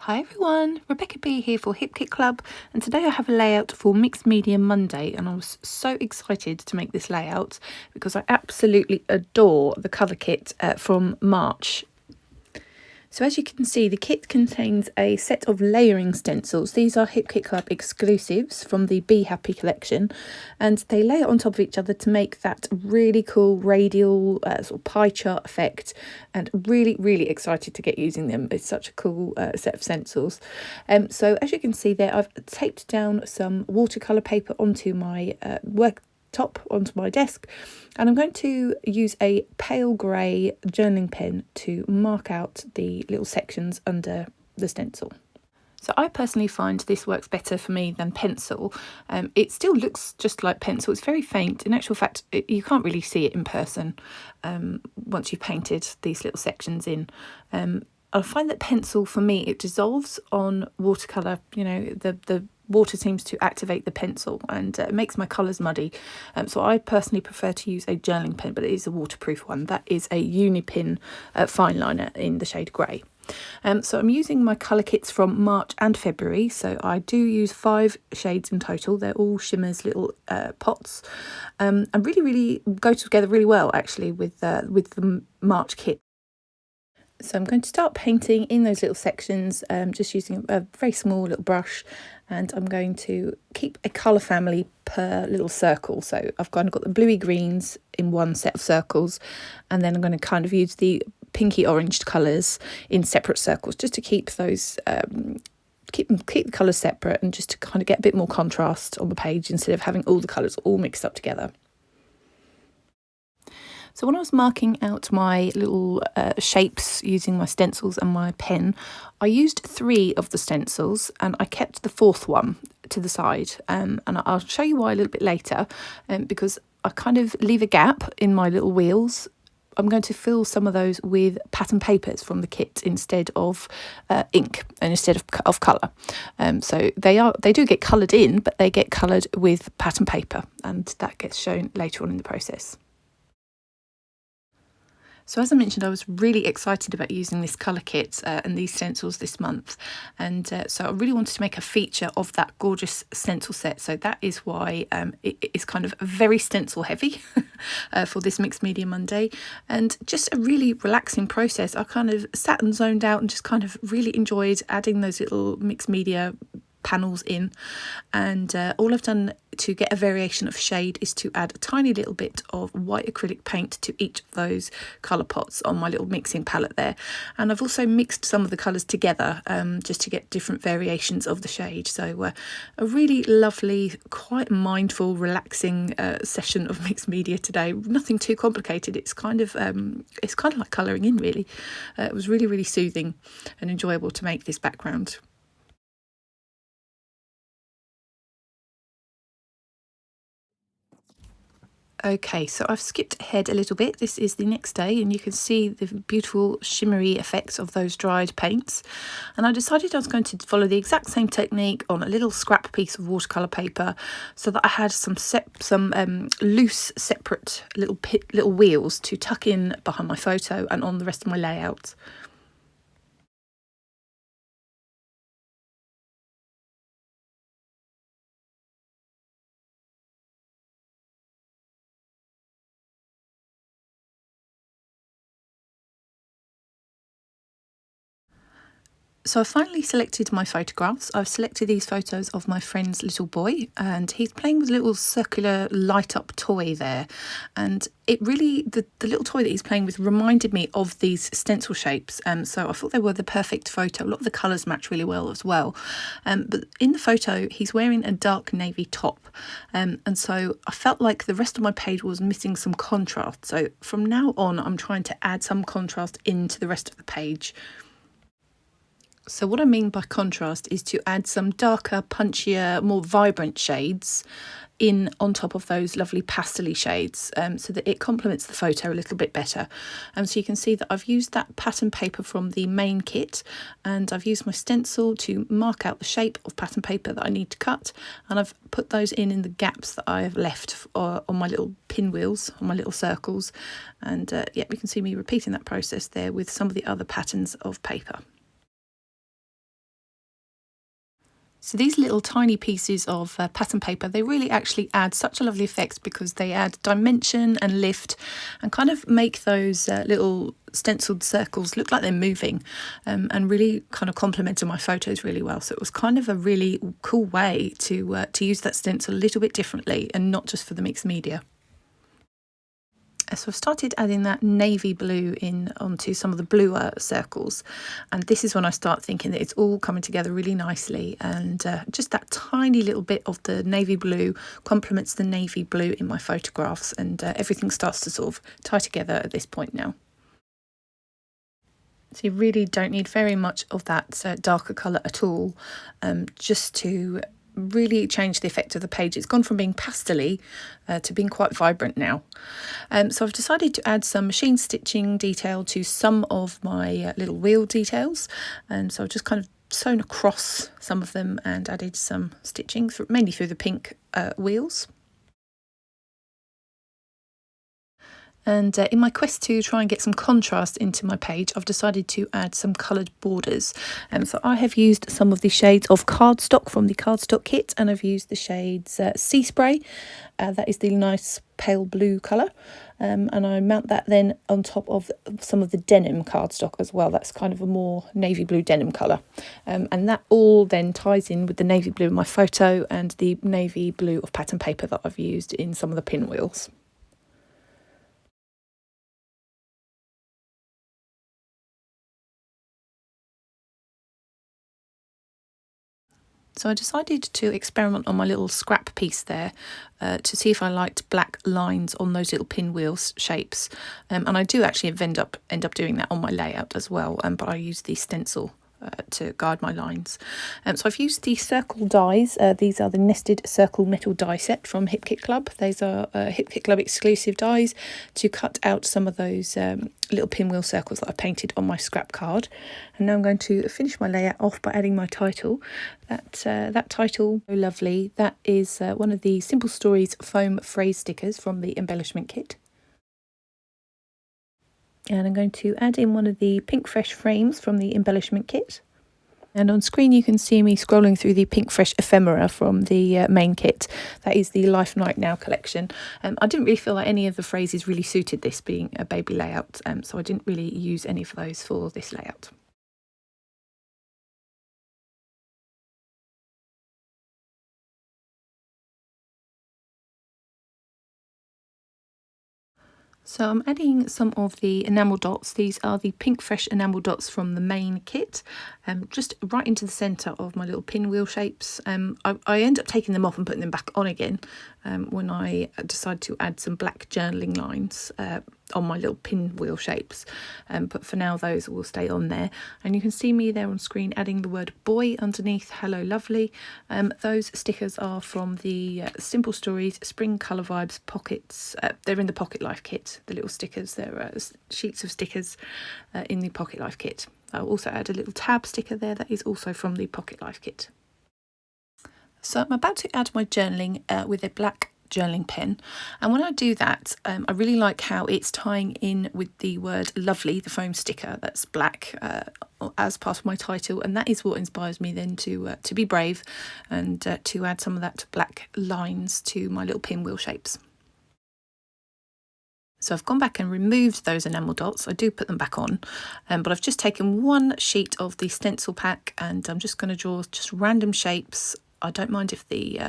Hi everyone, Rebecca B here for Hipkit Club, and today I have a layout for Mixed Media Monday, and I was so excited to make this layout because I absolutely adore the colour kit from March. So as you can see, the kit contains a set of layering stencils. These are Hipkit Club exclusives from the Be Happy collection, and they layer on top of each other to make that really cool radial sort of pie chart effect, and really excited to get using them. It's such a cool set of stencils. So as you can see there, I've taped down some watercolour paper onto my onto my desk, and I'm going to use a pale grey journaling pen to mark out the little sections under the stencil. So I personally find this works better for me than pencil. It still looks just like pencil. It's very faint. In actual fact, you can't really see it in person once you've painted these little sections in. I find that pencil, for me, it dissolves on watercolour. You know, the water seems to activate the pencil, and it makes my colours muddy. So I personally prefer to use a journaling pen, but it is a waterproof one. That is a Unipin fine liner in the shade grey. So I'm using my colour kits from March and February, so I do use 5 shades in total. They're all Shimmer's little pots, and really go together really well actually with the March kit. So I'm going to start painting in those little sections, just using a very small little brush, and I'm going to keep a colour family per little circle. So I've kind of got the bluey greens in one set of circles, and then I'm going to kind of use the pinky oranged colours in separate circles, just to keep those keep the colours separate, and just to kind of get a bit more contrast on the page instead of having all the colours all mixed up together. So when I was marking out my little shapes using my stencils and my pen, I used 3 of the stencils and I kept the 4th one to the side. And I'll show you why a little bit later, because I kind of leave a gap in my little wheels. I'm going to fill some of those with pattern papers from the kit instead of ink and instead of colour. So they do get coloured in, but they get coloured with pattern paper, and that gets shown later on in the process. So as I mentioned, I was really excited about using this colour kit and these stencils this month, and so I really wanted to make a feature of that gorgeous stencil set. So that is why it is kind of very stencil heavy for this Mixed Media Monday, and just a really relaxing process. I kind of sat and zoned out and just kind of really enjoyed adding those little mixed media panels in, and all I've done to get a variation of shade is to add a tiny little bit of white acrylic paint to each of those colour pots on my little mixing palette there, and I've also mixed some of the colours together just to get different variations of the shade. So a really lovely, quite mindful, relaxing session of mixed media today. Nothing too complicated. It's kind of like colouring in, really. It was really soothing and enjoyable to make this background. Okay, so I've skipped ahead a little bit. This is the next day, and you can see the beautiful shimmery effects of those dried paints. And I decided I was going to follow the exact same technique on a little scrap piece of watercolour paper, so that I had some loose, separate little wheels to tuck in behind my photo and on the rest of my layout. So I finally selected my photographs. I've selected these photos of my friend's little boy, and he's playing with a little circular light up toy there. And it really, the little toy that he's playing with reminded me of these stencil shapes. So I thought they were the perfect photo. A lot of the colours match really well as well. But in the photo, he's wearing a dark navy top. And so I felt like the rest of my page was missing some contrast. So from now on, I'm trying to add some contrast into the rest of the page. So what I mean by contrast is to add some darker, punchier, more vibrant shades in on top of those lovely pastel-y shades, so that it complements the photo a little bit better. So you can see that I've used that pattern paper from the main kit, and I've used my stencil to mark out the shape of pattern paper that I need to cut, and I've put those in the gaps that I have left on my little pinwheels, on my little circles. And yeah, you can see me repeating that process there with some of the other patterns of paper. So these little tiny pieces of pattern paper, they really actually add such a lovely effect because they add dimension and lift and kind of make those little stenciled circles look like they're moving, and really kind of complemented my photos really well. So it was kind of a really cool way to use that stencil a little bit differently and not just for the mixed media. So I've started adding that navy blue in onto some of the bluer circles, and this is when I start thinking that it's all coming together really nicely, and just that tiny little bit of the navy blue complements the navy blue in my photographs, and everything starts to sort of tie together at this point now. So you really don't need very much of that darker colour at all, just to really change the effect of the page. It's gone from being pastel-y to being quite vibrant now. So I've decided to add some machine stitching detail to some of my little wheel details. So I've just kind of sewn across some of them and added some stitching, mainly through the pink wheels. And in my quest to try and get some contrast into my page, I've decided to add some coloured borders. So I have used some of the shades of cardstock from the cardstock kit, and I've used the shades Sea Spray. That is the nice pale blue colour. And I mount that then on top of some of the denim cardstock as well. That's kind of a more navy blue denim colour. And that all then ties in with the navy blue in my photo and the navy blue of pattern paper that I've used in some of the pinwheels. So I decided to experiment on my little scrap piece there to see if I liked black lines on those little pinwheel shapes. And I do actually end up doing that on my layout as well, but I use the stencil to guide my lines. So I've used the circle dies. These are the nested circle metal die set from Hipkit Club. These are Hipkit Club exclusive dies to cut out some of those little pinwheel circles that I painted on my scrap card. And now I'm going to finish my layout off by adding my title. That title, so lovely. That is one of the Simple Stories foam phrase stickers from the embellishment kit. And I'm going to add in one of the Pink Fresh frames from the embellishment kit. And on screen you can see me scrolling through the Pink Fresh ephemera from the main kit. That is the Life Night Now collection. I didn't really feel like any of the phrases really suited this being a baby layout, so I didn't really use any of those for this layout. So I'm adding some of the enamel dots. These are the Pink Fresh enamel dots from the main kit, just right into the centre of my little pinwheel shapes. I end up taking them off and putting them back on again when I decide to add some black journaling lines on my little pinwheel shapes. But for now, those will stay on there. And you can see me there on screen adding the word boy underneath Hello Lovely. Those stickers are from the Simple Stories Spring Colour Vibes pockets. They're in the Pocket Life kit. The little stickers, they're sheets of stickers in the Pocket Life kit. I'll also add a little tab sticker there that is also from the Pocket Life kit. So I'm about to add my journaling with a black journaling pen, and when I do that, I really like how it's tying in with the word lovely, the foam sticker that's black, as part of my title, and that is what inspires me then to be brave and to add some of that black lines to my little pinwheel shapes. So I've gone back and removed those enamel dots. I do put them back on, but I've just taken one sheet of the stencil pack and I'm just going to draw just random shapes. I don't mind if the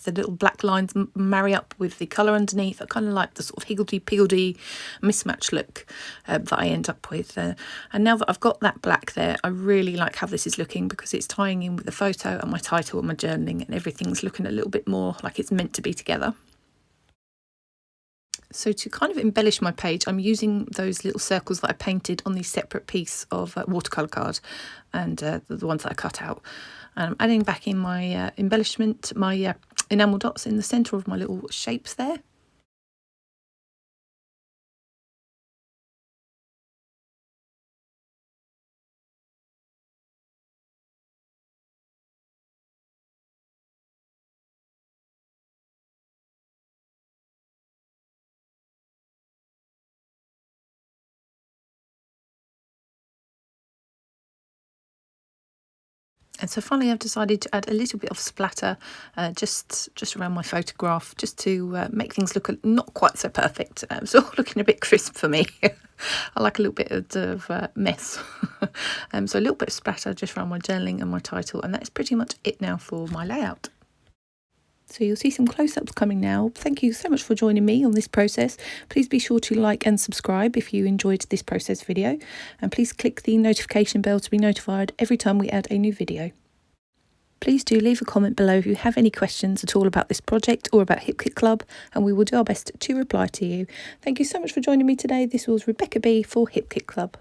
little black lines marry up with the colour underneath. I kind of like the sort of higgledy-piggledy mismatch look that I end up with. And now that I've got that black there, I really like how this is looking because it's tying in with the photo and my title and my journaling, and everything's looking a little bit more like it's meant to be together. So to kind of embellish my page, I'm using those little circles that I painted on the separate piece of watercolour card and the ones that I cut out. And I'm adding back in my embellishment, my enamel dots in the centre of my little shapes there. And so finally I've decided to add a little bit of splatter just around my photograph, just to make things look not quite so perfect. It's all looking a bit crisp for me. I like a little bit of mess. So a little bit of splatter just around my journaling and my title, and that's pretty much it now for my layout. So you'll see some close-ups coming now. Thank you so much for joining me on this process. Please be sure to like and subscribe if you enjoyed this process video. And please click the notification bell to be notified every time we add a new video. Please do leave a comment below if you have any questions at all about this project or about Hipkit Club, and we will do our best to reply to you. Thank you so much for joining me today. This was Rebecca B for Hipkit Club.